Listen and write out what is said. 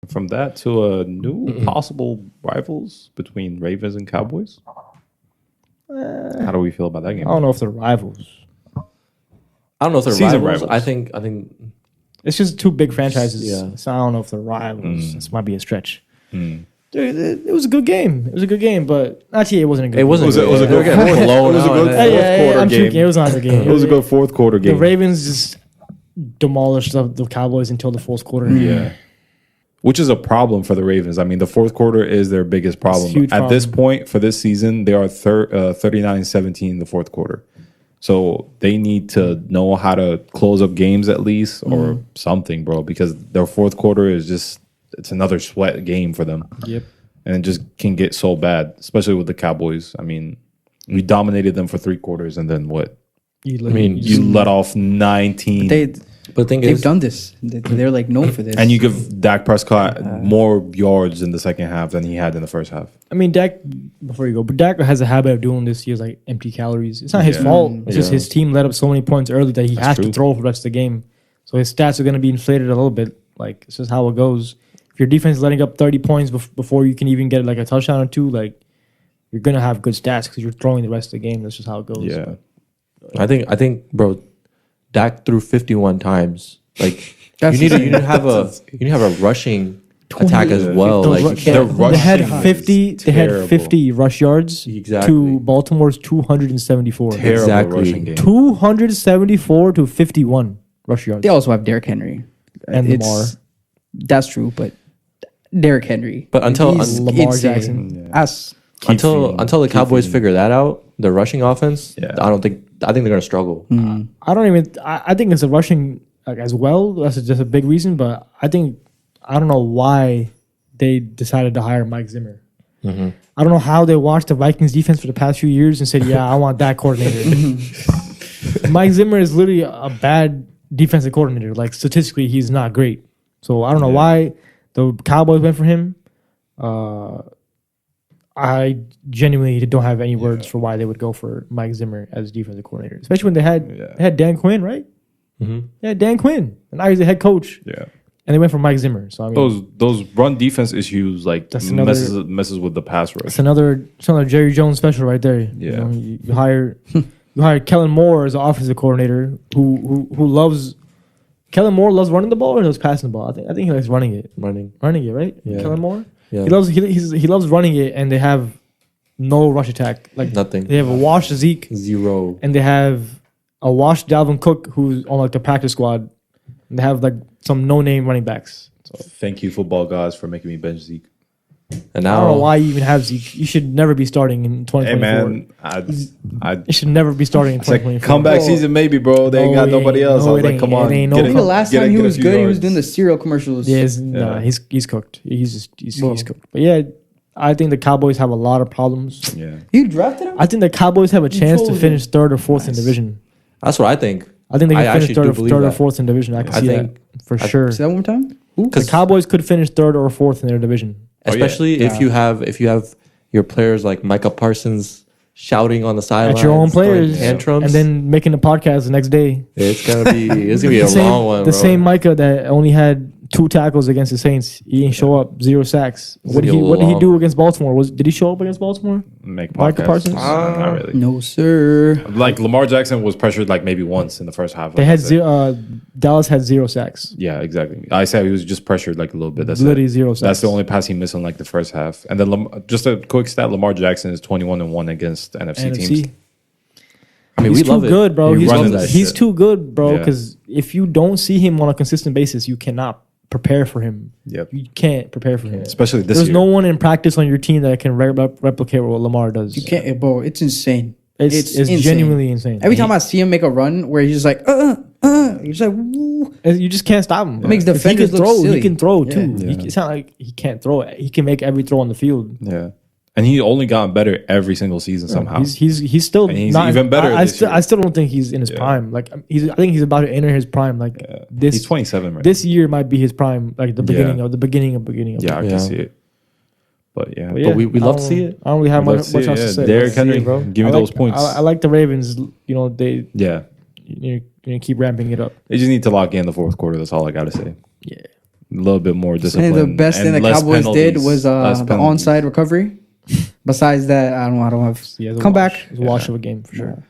From that to a new possible rivals between Ravens and Cowboys. How do we feel about that game? I don't know if they're rivals. I don't know if they're Season rivals. rivals. I think It's just two big franchises. Yeah. So I don't know if they're rivals. This might be a stretch. Dude, it was a good game. It was a good game, but actually, it wasn't a good game. It was a good They were getting fourth- blown it was a out, good and fourth then- quarter I'm game. joking. It was not a good game. It was a good fourth quarter The game. Ravens just demolished the Cowboys until the fourth quarter. Yeah. Which is a problem for the Ravens. I mean, the fourth quarter is their biggest problem. huge At this problem. point for this season, they are 39-17 in the fourth quarter. So they need to know how to close up games at least or something, bro, because their fourth quarter is just, it's another sweat game for them. Yep. And it just can get so bad, especially with the Cowboys. I mean, we dominated them for 3 quarters and then what? You let off 19. But the thing They've is, done this. They're like known for this. And you give Dak Prescott more yards in the second half than he had in the first half. I mean, Dak, before you go, but Dak has a habit of doing this. He has like empty calories. It's not his fault. It's just his team let up so many points early that he has to throw for the rest of the game. So his stats are going to be inflated a little bit. Like, it's just how it goes. If your defense is letting up 30 points before you can even get like a touchdown or two, like, you're going to have good stats because you're throwing the rest of the game. That's just how it goes. Yeah. I think, bro, Dak threw 51 times. Like That's you need insane. to have a rushing attack as well. The Like ru- you can't. they had rushing 50. is They had terrible. 50 rush yards Exactly. to Baltimore's 274. Terrible Exactly. rushing game. 274 to 51 rush yards. They also have Derrick Henry. And Lamar. That's true, but Derrick Henry. But until he's Lamar insane. Jackson. That's until the Cowboys figure that out, the rushing offense. Yeah. I think they're gonna struggle. I think it's a rushing like, as well. That's just a big reason, but I don't know why they decided to hire Mike Zimmer. I don't know how they watched the Vikings defense for the past few years and said, "Yeah, I want that coordinator." Mike Zimmer is literally a bad defensive coordinator. Like statistically, he's not great. So I don't know why the Cowboys went for him. I genuinely don't have any words for why they would go for Mike Zimmer as defensive coordinator, especially when they had Dan Quinn, right? Yeah, Dan Quinn, and now he's the head coach. Yeah. And they went for Mike Zimmer. So I mean, Those run defense issues like That's another- messes with the pass rush. it's another Jerry Jones special right there. Yeah. You hire Kellen Moore as an offensive coordinator who loves. Kellen Moore loves running the ball or loves passing the ball. I think he likes running it, right? Yeah. Kellen Moore. Yeah. He loves running it, and they have no rush attack. Like Nothing. They have a washed Zeke, Zero. and they have a washed Dalvin Cook who's on like the practice squad. And they have like some no-name running backs. So Thank you, football gods, for making me bench Zeke. And I don't know now why you even have Zeke. You should never be starting in 2024. Hey man, You should never be starting in it's like 2024. comeback season maybe, bro. They ain't No, got it nobody ain't. else. No, I was it like, ain't. come It on, ain't get no- it- I think the last get it- time he get a was few good, he was yards. doing the cereal commercials. Yeah, he's cooked. He's cooked. But yeah, I think the Cowboys have a lot of problems. Yeah. You drafted him? I think the Cowboys have a chance to chose finish third or fourth in division. that's what I think. I think they I can finish actually do believe third or that. fourth in division. I can see think- that for sure. Say that one more time? Who? The Cowboys could finish third or fourth in their division. Especially if you have your players like Micah Parsons shouting on the sidelines At your own throwing players, tantrums, and then making the podcast the next day. it's gonna be a long one. The bro. same Micah that only had 2 tackles against the Saints. He didn't show up. 0 sacks. It's What did gonna be he long. do against Baltimore? Did he show up against Baltimore? Make Micah podcasts. Parsons? Not really. No, sir. Like Lamar Jackson was pressured like maybe once in the first half. They like I had said. 0. Dallas had 0 sacks. Yeah, exactly. I said he was just pressured like a little bit. That's Literally it. 0 sacks. That's the only pass he missed in like the first half. And then just a quick stat: Lamar Jackson is 21-1 against NFC teams. I mean, He's we love too it. good, bro. He runs that He's shit. too good, bro. Yeah. Because if you don't see him on a consistent basis, you cannot prepare for him. Yep. You can't prepare for him. Especially this There's year. no one in practice on your team that can replicate what Lamar does. You can't, bro. It's insane. It's insane. genuinely insane. Every time I see him make a run where he's just like, he's like, woo. You just can't stop him. It makes If he can defenders look throw. silly. He can throw Yeah. too. Yeah. It's not like he can't throw it. He can make every throw on the field. Yeah, and he only gotten better every single season somehow. He's still And he's not even better I this year. still don't think he's in his prime. Like I think he's about to enter his prime. Like this, He's 27 right this year might be his prime. Like the beginning Yeah. of the beginning of. Yeah, I Yeah. can see it. But yeah, But we love to I see don't- it. I don't really have We'd love much to see it, else yeah. to say. Derrick Let's see it, Henry, bro. give me I those like- points. I like the Ravens. You know they yeah. you keep ramping it up. They just need to lock in the fourth quarter. That's all I gotta say. Yeah. little bit more Say discipline. the best thing the and less Cowboys did penalties, was less the penalties. onside recovery. Besides that, I don't know. Yeah, Come back. It was a wash of a game for sure.